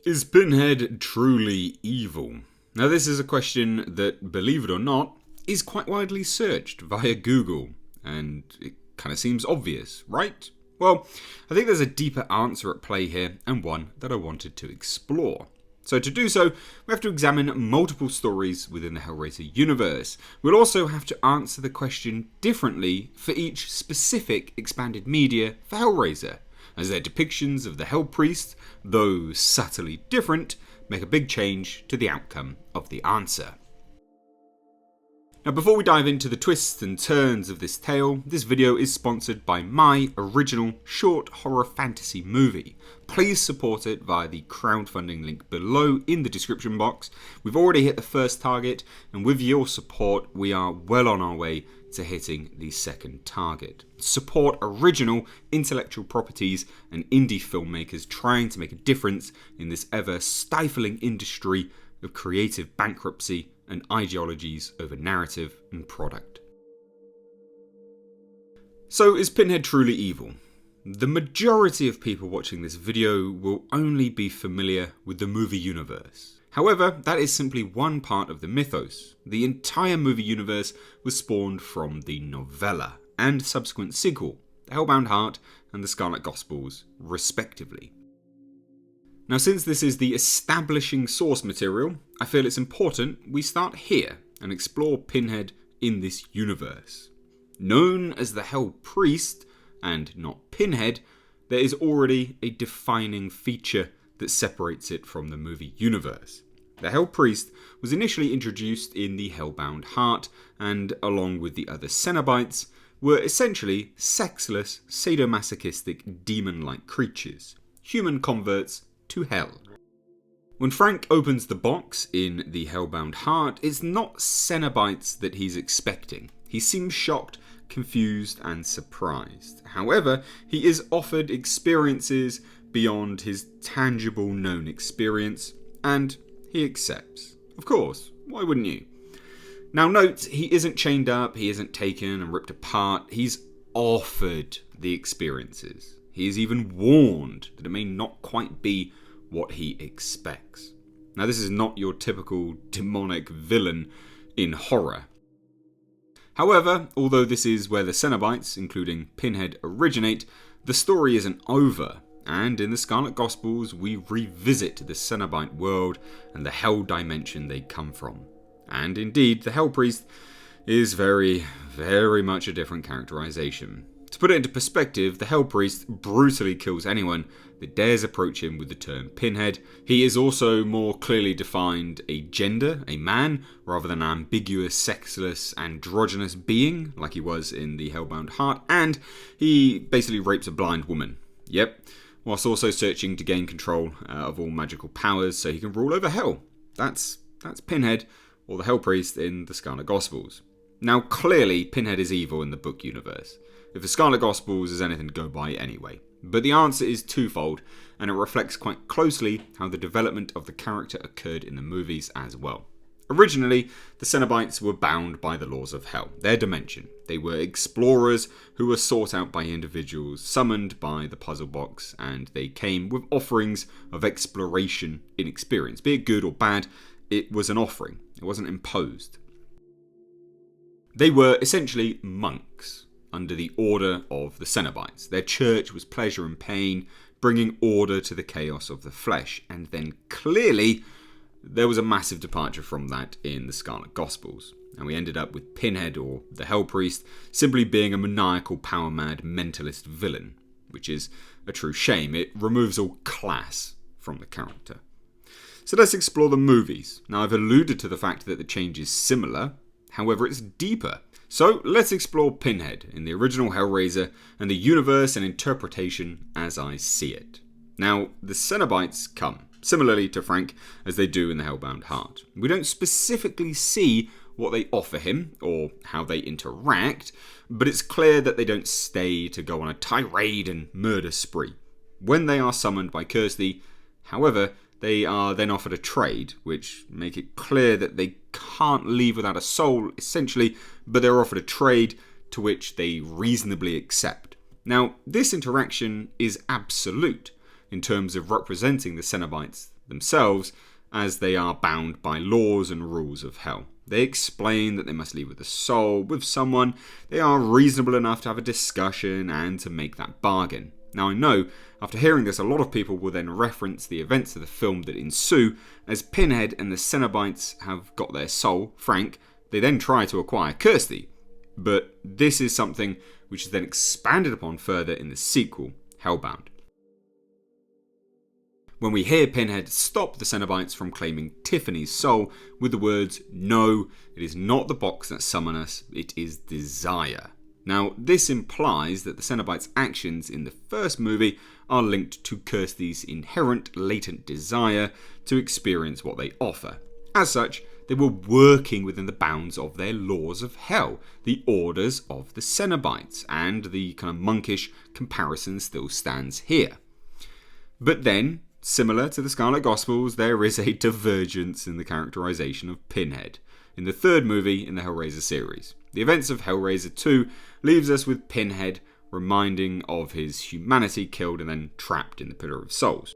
Is Pinhead truly evil? Now, this is a question that, believe it or not, is quite widely searched via Google, and it kind of seems obvious, right? Well, I think there's a deeper answer at play here, and one that I wanted to explore. So to do so, we have to examine multiple stories within the Hellraiser universe. We'll also have to answer the question differently for each specific expanded media for Hellraiser, as their depictions of the Hell Priest, though subtly different, make a big change to the outcome of the answer. Now, before we dive into the twists and turns of this tale, this video is sponsored by my original short horror fantasy movie. Please support it via the crowdfunding link below in the description box. We've already hit the first target, and with your support, we are well on our way to hitting the second target. Support original intellectual properties and indie filmmakers trying to make a difference in this ever stifling industry of creative bankruptcy and ideologies over narrative and product. So, is Pinhead truly evil? The majority of people watching this video will only be familiar with the movie universe. However, that is simply one part of the mythos. The entire movie universe was spawned from the novella and subsequent sequel, The Hellbound Heart and The Scarlet Gospels, respectively. Now, since this is the establishing source material, I feel it's important we start here and explore Pinhead in this universe. Known as the Hell Priest, and not Pinhead, there is already a defining feature that separates it from the movie universe. The Hell Priest was initially introduced in the Hellbound Heart, and along with the other Cenobites, were essentially sexless, sadomasochistic, demon-like creatures, human converts to hell. When Frank opens the box in the Hellbound Heart, it's not Cenobites that he's expecting. He seems shocked, confused, and surprised. However, he is offered experiences beyond his tangible known experience, and he accepts. Of course, why wouldn't you? Now note, he isn't chained up, he isn't taken and ripped apart, he's offered the experiences. He is even warned that it may not quite be what he expects. Now, this is not your typical demonic villain in horror. However, although this is where the Cenobites, including Pinhead, originate, the story isn't over, and in the Scarlet Gospels we revisit the Cenobite world and the hell dimension they come from. And indeed, the Hell Priest is very, very much a different characterization. To put it into perspective, the Hell Priest brutally kills anyone that dares approach him with the term Pinhead. He is also more clearly defined a gender, a man, rather than an ambiguous, sexless, androgynous being, like he was in the Hellbound Heart, and he basically rapes a blind woman. Yep, whilst also searching to gain control of all magical powers so he can rule over hell. That's Pinhead, or the Hell Priest in the Scarlet Gospels. Now, clearly, Pinhead is evil in the book universe, if the Scarlet Gospels is anything to go by anyway. But the answer is twofold, and it reflects quite closely how the development of the character occurred in the movies as well. Originally, the Cenobites were bound by the laws of hell, their dimension. They were explorers who were sought out by individuals, summoned by the puzzle box, and they came with offerings of exploration in experience. Be it good or bad, it was an offering. It wasn't imposed. They were essentially monks under the order of the Cenobites. Their church was pleasure and pain, bringing order to the chaos of the flesh. And then clearly, there was a massive departure from that in the Scarlet Gospels. And we ended up with Pinhead, or the Hell Priest, simply being a maniacal, power-mad, mentalist villain, which is a true shame. It removes all class from the character. So let's explore the movies. Now, I've alluded to the fact that the change is similar, however, it's deeper. So let's explore Pinhead in the original Hellraiser and the universe and interpretation as I see it. Now, the Cenobites come, similarly to Frank, as they do in the Hellbound Heart. We don't specifically see what they offer him or how they interact, but it's clear that they don't stay to go on a tirade and murder spree. When they are summoned by Kirsty, however, they are then offered a trade, which make it clear that they can't leave without a soul, essentially, but they're offered a trade to which they reasonably accept. Now, this interaction is absolute in terms of representing the Cenobites themselves, as they are bound by laws and rules of hell. They explain that they must leave with a soul, with someone. They are reasonable enough to have a discussion and to make that bargain. Now I know, after hearing this, a lot of people will then reference the events of the film that ensue, as Pinhead and the Cenobites have got their soul, Frank. They then try to acquire Kirsty. But this is something which is then expanded upon further in the sequel, Hellbound. When we hear Pinhead stop the Cenobites from claiming Tiffany's soul with the words, "No, it is not the box that summon us, it is desire." Now, this implies that the Cenobites' actions in the first movie are linked to Kirsty's inherent latent desire to experience what they offer. As such, they were working within the bounds of their laws of hell, the orders of the Cenobites, and the kind of monkish comparison still stands here. But then, similar to the Scarlet Gospels, there is a divergence in the characterization of Pinhead in the third movie in the Hellraiser series. The events of Hellraiser 2 leaves us with Pinhead reminding of his humanity killed and then trapped in the Pillar of Souls.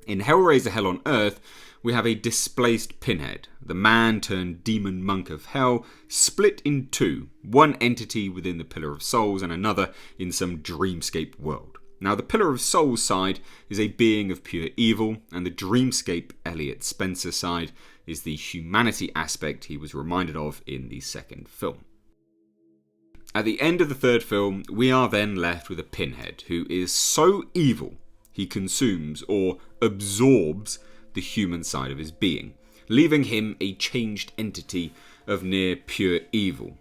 In Hellraiser Hell on Earth, we have a displaced Pinhead, the man turned demon monk of hell, split in two, one entity within the Pillar of Souls and another in some dreamscape world. Now, the Pillar of Souls side is a being of pure evil, and the dreamscape Elliot Spencer side is the humanity aspect he was reminded of in the second film. At the end of the third film, we are then left with a Pinhead who is so evil he consumes or absorbs the human side of his being, leaving him a changed entity of near pure evil.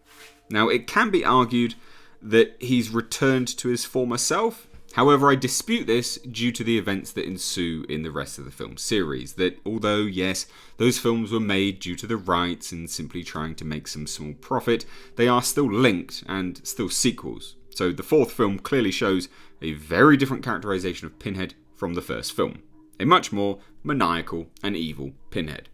Now, it can be argued that he's returned to his former self. However, I dispute this due to the events that ensue in the rest of the film series, that although, yes, those films were made due to the rights and simply trying to make some small profit, they are still linked and still sequels. So the fourth film clearly shows a very different characterization of Pinhead from the first film, a much more maniacal and evil Pinhead.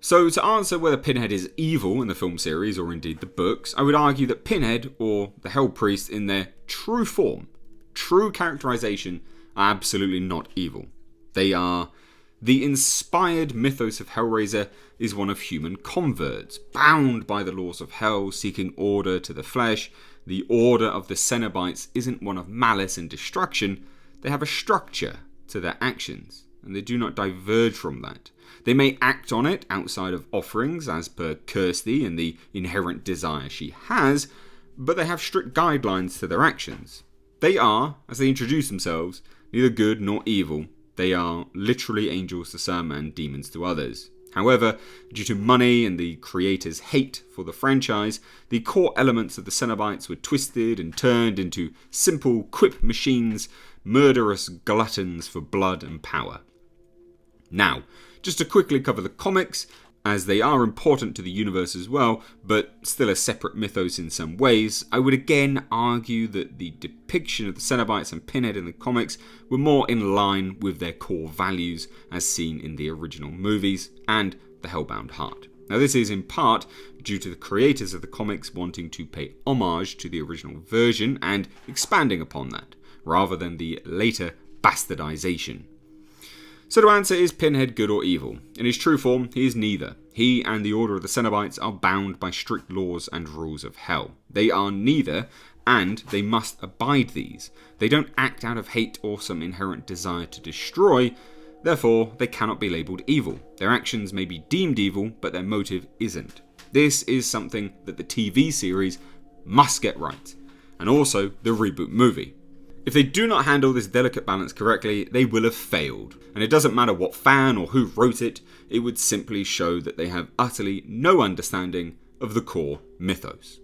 So to answer whether Pinhead is evil in the film series or indeed the books, I would argue that Pinhead, or the Hell Priest in their true form, true characterization, are absolutely not evil. They are the inspired mythos of Hellraiser is one of human converts, bound by the laws of hell, seeking order to the flesh. The order of the Cenobites isn't one of malice and destruction. They have a structure to their actions, and they do not diverge from that. They may act on it outside of offerings, as per Kirsty and the inherent desire she has, but they have strict guidelines to their actions. They are, as they introduce themselves, neither good nor evil. They are literally angels to some and demons to others. However, due to money and the creators' hate for the franchise, the core elements of the Cenobites were twisted and turned into simple quip machines, murderous gluttons for blood and power. Now, just to quickly cover the comics, as they are important to the universe as well, but still a separate mythos in some ways, I would again argue that the depiction of the Cenobites and Pinhead in the comics were more in line with their core values as seen in the original movies and the Hellbound Heart. Now, this is in part due to the creators of the comics wanting to pay homage to the original version and expanding upon that, rather than the later bastardization. So to answer, is Pinhead good or evil? In his true form, he is neither. He and the Order of the Cenobites are bound by strict laws and rules of hell. They are neither, and they must abide these. They don't act out of hate or some inherent desire to destroy, therefore they cannot be labelled evil. Their actions may be deemed evil, but their motive isn't. This is something that the TV series must get right, and also the reboot movie. If they do not handle this delicate balance correctly, they will have failed. And it doesn't matter what fan or who wrote it, it would simply show that they have utterly no understanding of the core mythos.